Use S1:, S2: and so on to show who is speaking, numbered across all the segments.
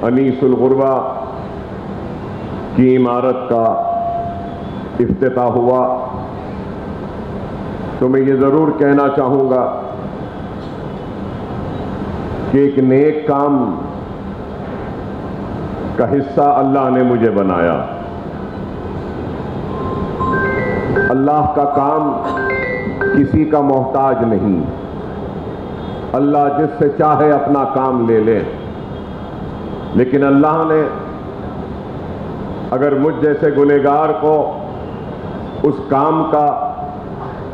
S1: انیس الغربا کی عمارت کا افتتاح ہوا تو میں یہ ضرور کہنا چاہوں گا کہ ایک نیک کام کا حصہ اللہ نے مجھے بنایا. اللہ کا کام کسی کا محتاج نہیں. اللہ جس سے چاہے اپنا کام لے لے، لیکن اللہ نے اگر مجھ جیسے گنہگار کو اس کام کا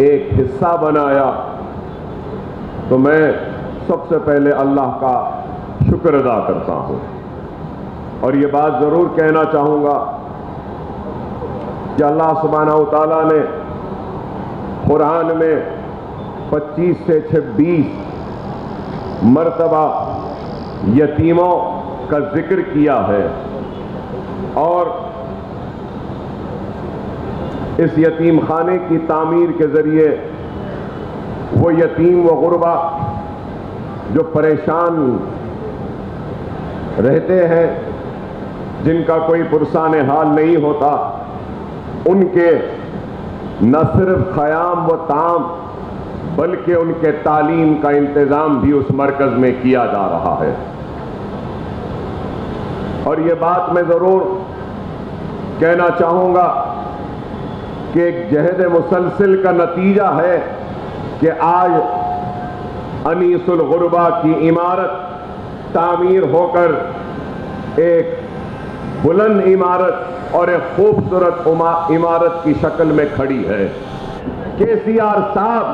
S1: ایک حصہ بنایا تو میں سب سے پہلے اللہ کا شکر ادا کرتا ہوں. اور یہ بات ضرور کہنا چاہوں گا کہ اللہ سبحانہ و تعالیٰ نے قرآن میں 25 سے 26 مرتبہ یتیموں کا ذکر کیا ہے، اور اس یتیم خانے کی تعمیر کے ذریعے وہ یتیم و غربا جو پریشان رہتے ہیں، جن کا کوئی پرسان حال نہیں ہوتا، ان کے نہ صرف خیام و طعام بلکہ ان کے تعلیم کا انتظام بھی اس مرکز میں کیا جا رہا ہے. اور یہ بات میں ضرور کہنا چاہوں گا کہ ایک جہد مسلسل کا نتیجہ ہے کہ آج انیس الغربا کی عمارت تعمیر ہو کر ایک بلند عمارت اور ایک خوبصورت عمارت کی شکل میں کھڑی ہے. کے سی آر صاحب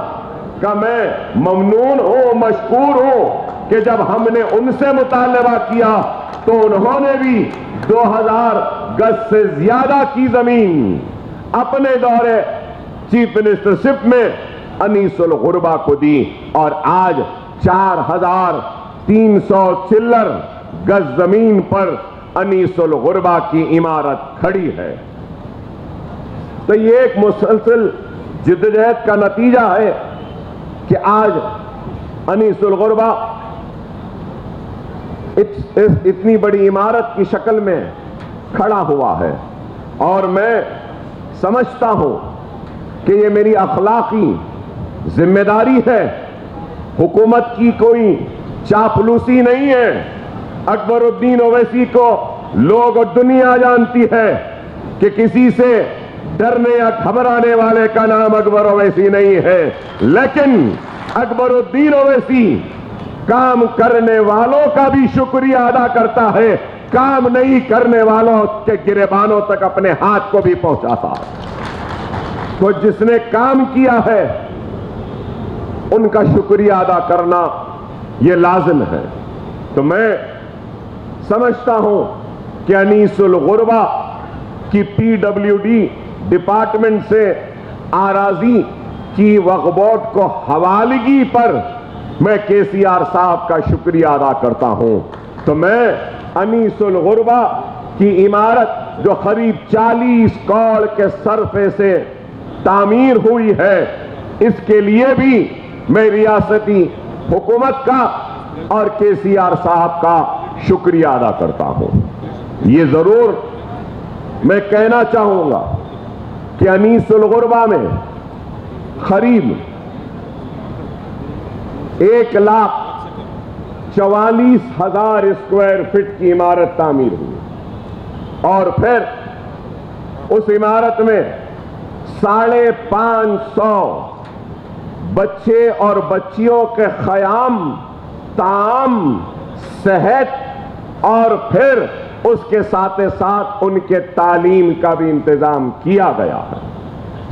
S1: کا میں ممنون ہوں، مشکور ہوں کہ جب ہم نے ان سے مطالبہ کیا تو انہوں نے بھی 2000 گز سے زیادہ کی زمین اپنے دورے چیف منسٹرشپ میں انیس الغربا کو دی، اور آج 4300 چلر گز زمین پر انیس الغربا کی عمارت کھڑی ہے. تو یہ ایک مسلسل جدوجہد کا نتیجہ ہے کہ آج انیس الغربا اتنی بڑی عمارت کی شکل میں کھڑا ہوا ہے. اور میں سمجھتا ہوں کہ یہ میری اخلاقی ذمہ داری ہے. حکومت کی کوئی چاپلوسی نہیں ہے. اکبر الدین اویسی کو لوگ اور دنیا جانتی ہے کہ کسی سے ڈرنے یا گھبرانے والے کا نام اکبر اویسی نہیں ہے، لیکن اکبر الدین اویسی کام کرنے والوں کا بھی شکریہ ادا کرتا ہے، کام نہیں کرنے والوں کے گریبانوں تک اپنے ہاتھ کو بھی پہنچاتا. تو جس نے کام کیا ہے ان کا شکریہ ادا کرنا یہ لازم ہے. تو میں سمجھتا ہوں کہ انیس الغربا کی پی ڈبلیو ڈی ڈپارٹمنٹ سے آراضی کی وقف بورڈ کو حوالگی پر میں کے سی آر صاحب کا شکریہ ادا کرتا ہوں. تو میں انیس الغربا کی عمارت جو قریب 40 کروڑ کے صرفے سے تعمیر ہوئی ہے، اس کے لیے بھی میں ریاستی حکومت کا اور کے سی آر صاحب کا شکریہ ادا کرتا ہوں. یہ ضرور میں کہنا چاہوں گا کہ انیس الغربا میں قریب 1,44,000 اسکوائر فٹ کی عمارت تعمیر ہوئی، اور پھر اس عمارت میں 550 بچے اور بچیوں کے خیام، طعام، صحت، اور پھر اس کے ساتھ ساتھ ان کے تعلیم کا بھی انتظام کیا گیا ہے.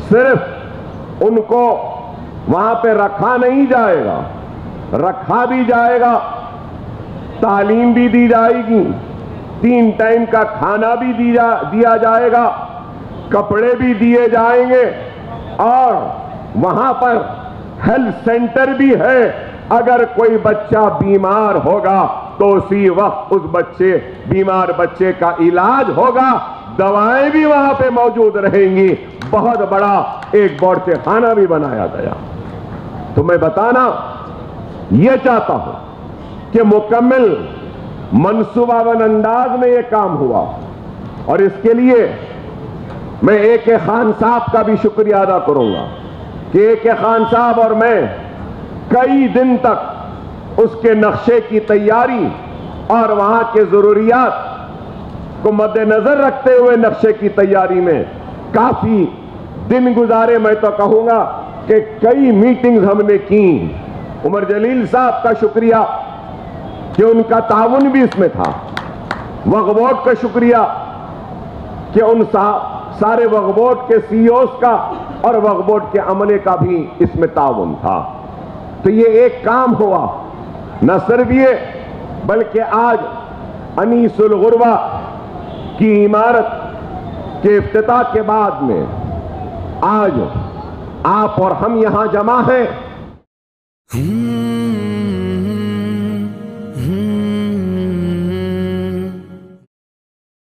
S1: صرف ان کو وہاں پہ رکھا نہیں جائے گا، رکھا بھی جائے گا، تعلیم بھی دی جائے گی، 3 ٹائم کا کھانا بھی دیا جائے گا، کپڑے بھی دیے جائیں گے، اور وہاں پر ہیلتھ سینٹر بھی ہے. اگر کوئی بچہ بیمار ہوگا تو اسی وقت اس بیمار بچے کا علاج ہوگا، دوائیں بھی وہاں پہ موجود رہیں گی. بہت بڑا ایک باورچی خانہ بھی بنایا گیا. تو میں بتانا یہ چاہتا ہوں کہ مکمل منصوبہ بند انداز میں یہ کام ہوا، اور اس کے لیے میں اے کے خان صاحب کا بھی شکریہ ادا کروں گا کہ اے کے خان صاحب اور میں کئی دن تک اس کے نقشے کی تیاری اور وہاں کے ضروریات کو مد نظر رکھتے ہوئے نقشے کی تیاری میں کافی دن گزارے. میں تو کہوں گا کہ کئی میٹنگز ہم نے کی. عمر جلیل صاحب کا شکریہ کہ ان کا تعاون بھی اس میں تھا. وقف بورڈ کا شکریہ کہ ان سارے وقف بورڈ کے سی اوز کا اور وقف بورڈ کے عملے کا بھی اس میں تعاون تھا. تو یہ ایک کام ہوا. نہ صرف یہ بلکہ آج انیس الغربہ کی عمارت کے افتتاح کے بعد میں آج آپ اور ہم یہاں جمع ہیں.